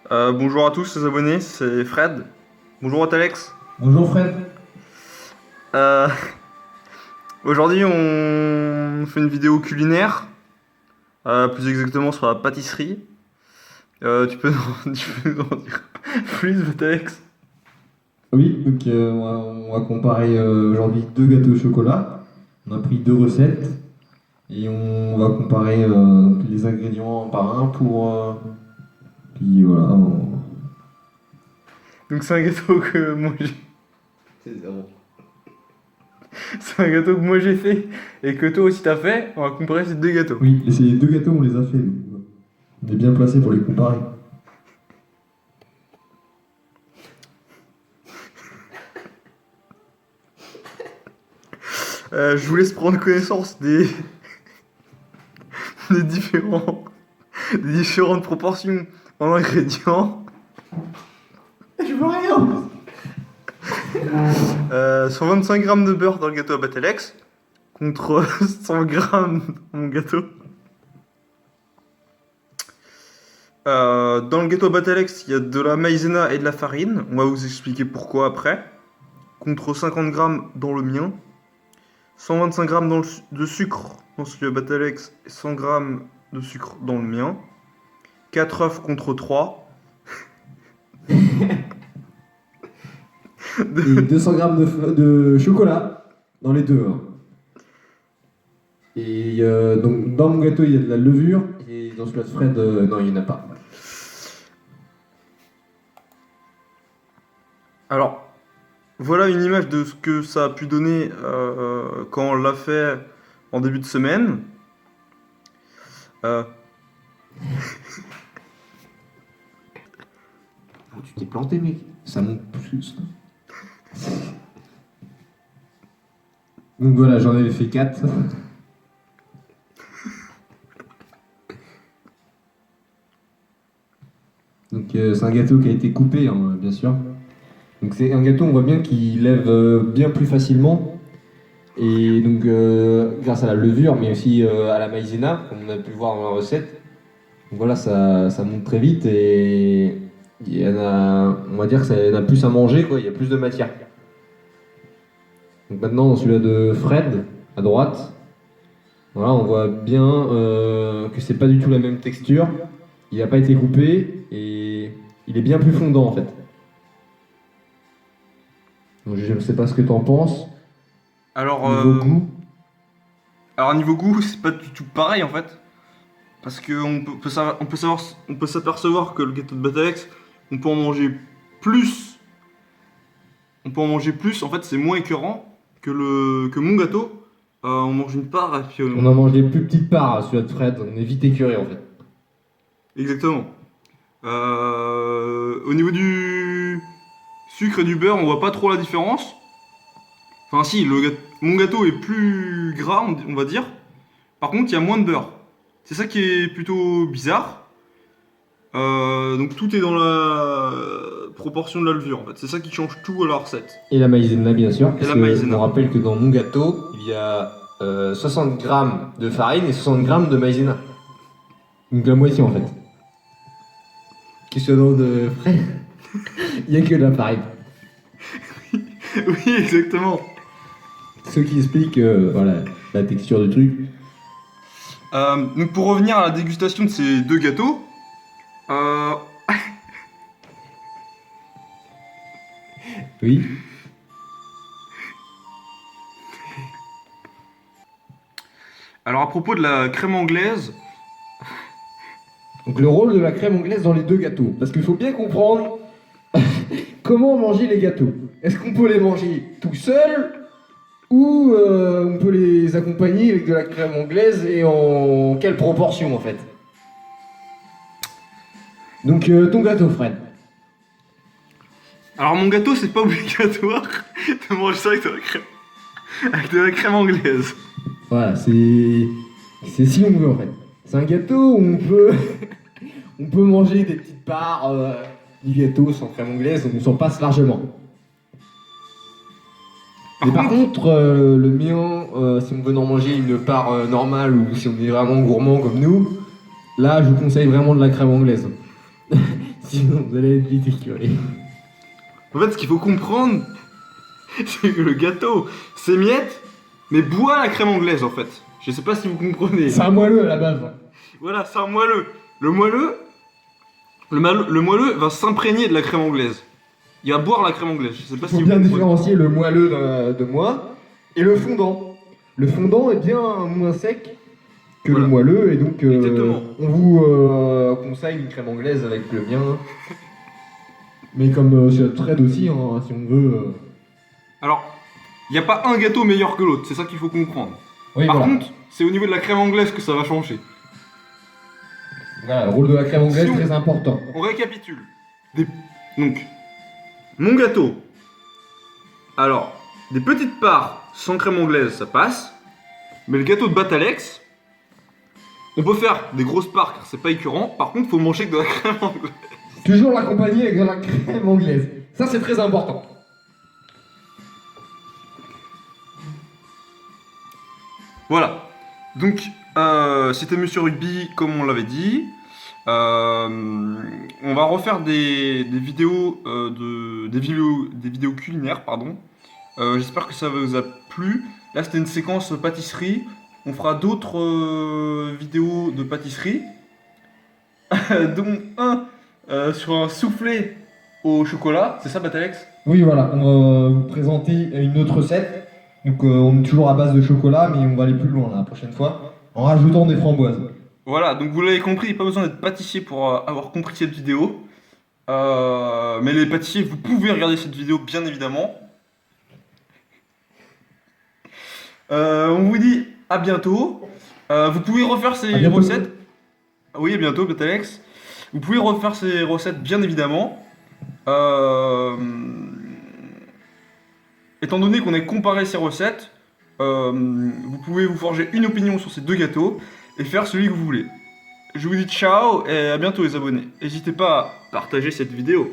Bonjour à tous les abonnés, c'est Fred. Bonjour à Alex. Bonjour Fred. Euh, Aujourd'hui on fait une vidéo culinaire, plus exactement sur la pâtisserie. Tu peux nous en dire plus, Alex? Oui, donc on va comparer aujourd'hui deux gâteaux au chocolat. On a pris deux recettes et on va comparer les ingrédients un par un puis voilà. Donc c'est un gâteau que moi j'ai... C'est zéro. C'est un gâteau que moi j'ai fait et que toi aussi t'as fait. On va comparer ces deux gâteaux. Oui, et ces deux gâteaux on les a fait. Donc, on est bien placé pour les comparer. Je vous laisse prendre connaissance des différents... des différentes proportions en ingrédients. Je veux rien. 125 grammes de beurre dans le gâteau à Batelex contre 100 grammes dans mon gâteau. Dans le gâteau à Batelex, il y a de la maïzena et de la farine. On va vous expliquer pourquoi après. Contre 50 grammes dans le mien. 125 grammes de sucre dans celui à Batelex et 100 grammes de sucre dans le mien. 4 œufs contre 3. Et 200 grammes de chocolat dans les deux, hein. Et donc dans mon gâteau il y a de la levure et dans celui de Fred, non il n'y en a pas. Alors, voilà une image de ce que ça a pu donner quand on l'a fait en début de semaine. Euh, Oh, tu t'es planté mec, ça monte plus. Donc voilà, j'en avais fait 4. Donc c'est un gâteau qui a été coupé, hein, bien sûr. Donc c'est un gâteau, on voit bien qu'il lève bien plus facilement. Et donc grâce à la levure, mais aussi à la maïzena, comme on a pu voir dans la recette. Donc voilà, ça monte très vite et il y en a, on va dire que ça y en a plus à manger, quoi. Il y a plus de matière. Donc maintenant, dans celui-là de Fred, à droite, voilà, on voit bien que c'est pas du tout la même texture. Il n'a pas été coupé et il est bien plus fondant en fait. Donc, je ne sais pas ce que tu en penses. alors, Niveau goût. alors, niveau goût, c'est pas du tout pareil en fait. Parce qu'on on peut s'apercevoir que le gâteau de Batalex, on peut en manger plus. On peut en manger plus, en fait, c'est moins écœurant que mon gâteau. On mange une part et puis On en mange des plus petites parts, celui-là de Fred. On est vite écœuré en fait. Exactement. Au niveau du sucre et du beurre, on voit pas trop la différence. Enfin, si, mon gâteau est plus gras, on va dire. Par contre, il y a moins de beurre. C'est ça qui est plutôt bizarre. Donc tout est dans la proportion de la levure en fait. C'est ça qui change tout à la recette. Et la maïzena, bien sûr. Et la maïzena. On rappelle que dans mon gâteau, il y a 60 grammes de farine et 60 grammes de maïzena. Donc la moitié en fait. Question de Fred. Il n'y a que de la farine. Oui, exactement. Ce qui explique voilà, la texture du truc. Donc pour revenir à la dégustation de ces deux gâteaux, euh, Oui. alors à propos de la crème anglaise, Donc le rôle de la crème anglaise dans les deux gâteaux. Parce qu'il faut bien comprendre comment manger les gâteaux. Est-ce qu'on peut les manger tout seul ou on peut les accompagner avec de la crème anglaise et en quelle proportion en fait? Donc ton gâteau Fred. alors mon gâteau c'est pas obligatoire de manger ça avec de la crème anglaise. Voilà, c'est si on veut en fait. C'est un gâteau où on peut on peut manger des petites parts du gâteau sans crème anglaise, donc on s'en passe largement. Mais par contre, le mien, si on veut en manger une part normale ou si on est vraiment gourmand comme nous, là je vous conseille vraiment de la crème anglaise. Sinon, vous allez être vite écœuré. En fait, ce qu'il faut comprendre, c'est que le gâteau s'émiette, mais boit la crème anglaise en fait. Je sais pas si vous comprenez. C'est un moelleux à la base. Voilà, c'est un moelleux. Le moelleux va s'imprégner de la crème anglaise. Il va boire la crème anglaise. Je sais pas Il faut si bien vous comprenez. différencier le moelleux de moi et le fondant. Le fondant est bien moins sec que Voilà. le moelleux et donc Exactement. on vous conseille une crème anglaise avec le mien. Mais comme c'est notre trade aussi, hein, si on veut. Alors, il n'y a pas un gâteau meilleur que l'autre, c'est ça qu'il faut comprendre. Oui, Par voilà. contre, c'est au niveau de la crème anglaise que ça va changer. Voilà, le rôle de la crème anglaise Si on- est très important. On récapitule. Donc, mon gâteau. Alors, des petites parts sans crème anglaise, ça passe. Mais le gâteau de Batalex, on peut faire des grosses parts car c'est pas écœurant. Par contre, faut manger que de la crème anglaise. Toujours l'accompagner avec de la crème anglaise. Ça, c'est très important. Voilà. Donc, c'était Monsieur Rugby, comme on l'avait dit. On va refaire des vidéos, des vidéos culinaires, pardon. J'espère que ça vous a plu. Là, c'était une séquence pâtisserie. On fera d'autres vidéos de pâtisserie, dont un sur un soufflé au chocolat. C'est ça, Batalex? Oui, voilà, on va vous présenter une autre recette. Donc, on est toujours à base de chocolat, mais on va aller plus loin la prochaine fois en rajoutant des framboises. Voilà, donc vous l'avez compris, il n'y a pas besoin d'être pâtissier pour avoir compris cette vidéo. Mais les pâtissiers, vous pouvez regarder cette vidéo, bien évidemment. On vous dit à bientôt. Vous pouvez refaire ces À bientôt. recettes. Oui, à bientôt, Alex. Vous pouvez refaire ces recettes, bien évidemment. Étant donné qu'on a comparé ces recettes, vous pouvez vous forger une opinion sur ces deux gâteaux et faire celui que vous voulez. Je vous dis ciao et à bientôt les abonnés. N'hésitez pas à partager cette vidéo.